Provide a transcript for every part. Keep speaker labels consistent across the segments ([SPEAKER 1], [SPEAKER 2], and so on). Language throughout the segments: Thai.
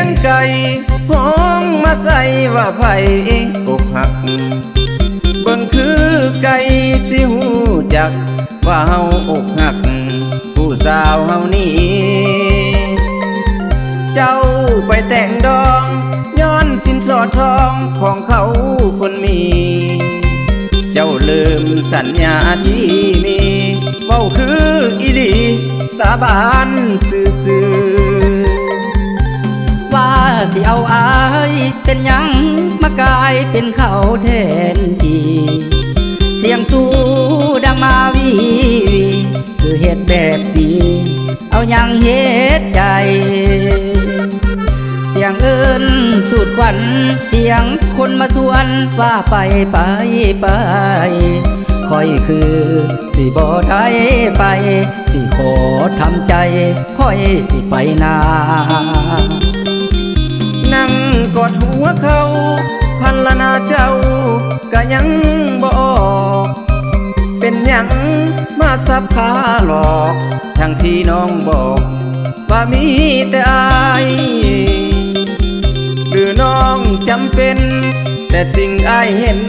[SPEAKER 1] งไก่ห้องมาใส่ว่าไผอกหักเบิ่งคือไก่สิหูจักว่าเฮาอกหักผู้สาวเฮานี่เจ้าไปแต่งดองย้อนสินสอดทองของเขาคนมีเจ้าลืมสัญญาที่มีเว้าคืออีหลีสาบานซื่อ
[SPEAKER 2] ว่าสิเอาอายเป็นหยังมากลายเป็นเขาแทนทีเสียงตู้ดังมาวีคือเหตุแบบนี้เอายังเหตุใจเสียงเอิญสูดควันเสียงคนมาสวนว่าไปคอยคือสิบ่ได้ไปสิขอทำใจคอยสิไปนา
[SPEAKER 1] นั่งกอดหัวเขาพันละนาเจ้าก็ยังบ่ออกเป็นหยังมาสับขาหลอกทั้งที่น้องบอกว่ามีแต่อายหรือน้องจำเป็นแต่สิ่งอายเห็น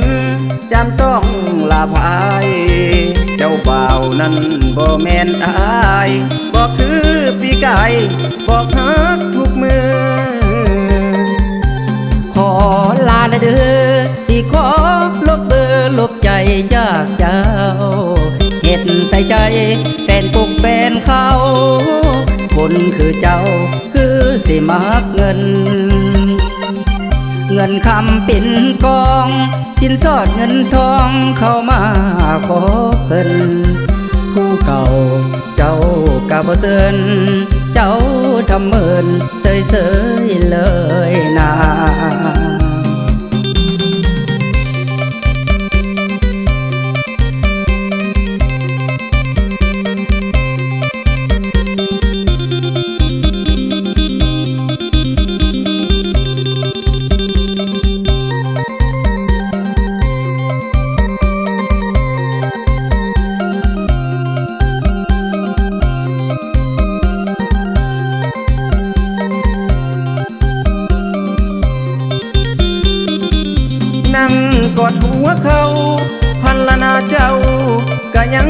[SPEAKER 1] จำต้องลาภายเจ้าบ่าวนั้นบ่แม่นอายบ่คือปีกายบอกฮักทุกมือ
[SPEAKER 2] ขอลาเด้อสิขอลบเบอร์ลบใจจากเจ้าเห็ดใส่ใจแฟนปุกแฟนเขาคนคือเจ้าคือสิมักเงินคำเป็นกองสินสอดเงินทองเข้ามาขอเพิ่นผู้เก่าเจ้ากะบ่เซินเจ้าทำเมินเสยเลยนา
[SPEAKER 1] นั่งกอดหัวเขาพันละนาเจ้าก็ยัง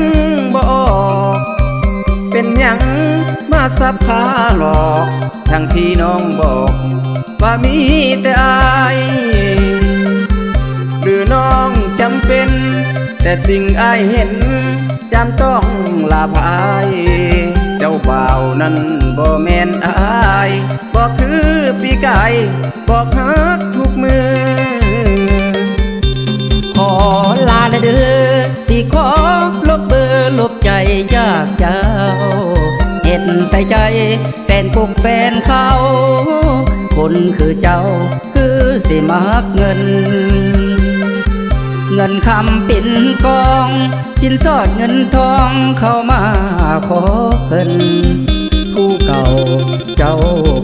[SPEAKER 1] บ่ออกเป็นหยังมาสับขาหลอกทั้งที่น้องบอกว่ามีแต่อายหรือน้องจำเป็นแต่สิ่งอายเห็นจำต้องลาภายเจ้าบ่าวนั้นบ่แม่นอายบอกคือปีกายบอกฮักทุกมือ
[SPEAKER 2] ขอลาเด้อสิขอลบเบอร์ลบใจจากเจ้าเห็ดใส่ใจแฟนปุกแฟนเขาคนคือเจ้าคือสิมักเงินคำเป็นกองสินสอดเงินทองเข้ามาขอเพิ่นผู้เก่าเจ้า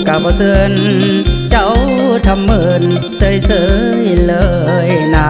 [SPEAKER 2] กะบ่เซินเจ้าทำเมินเสยเลยนา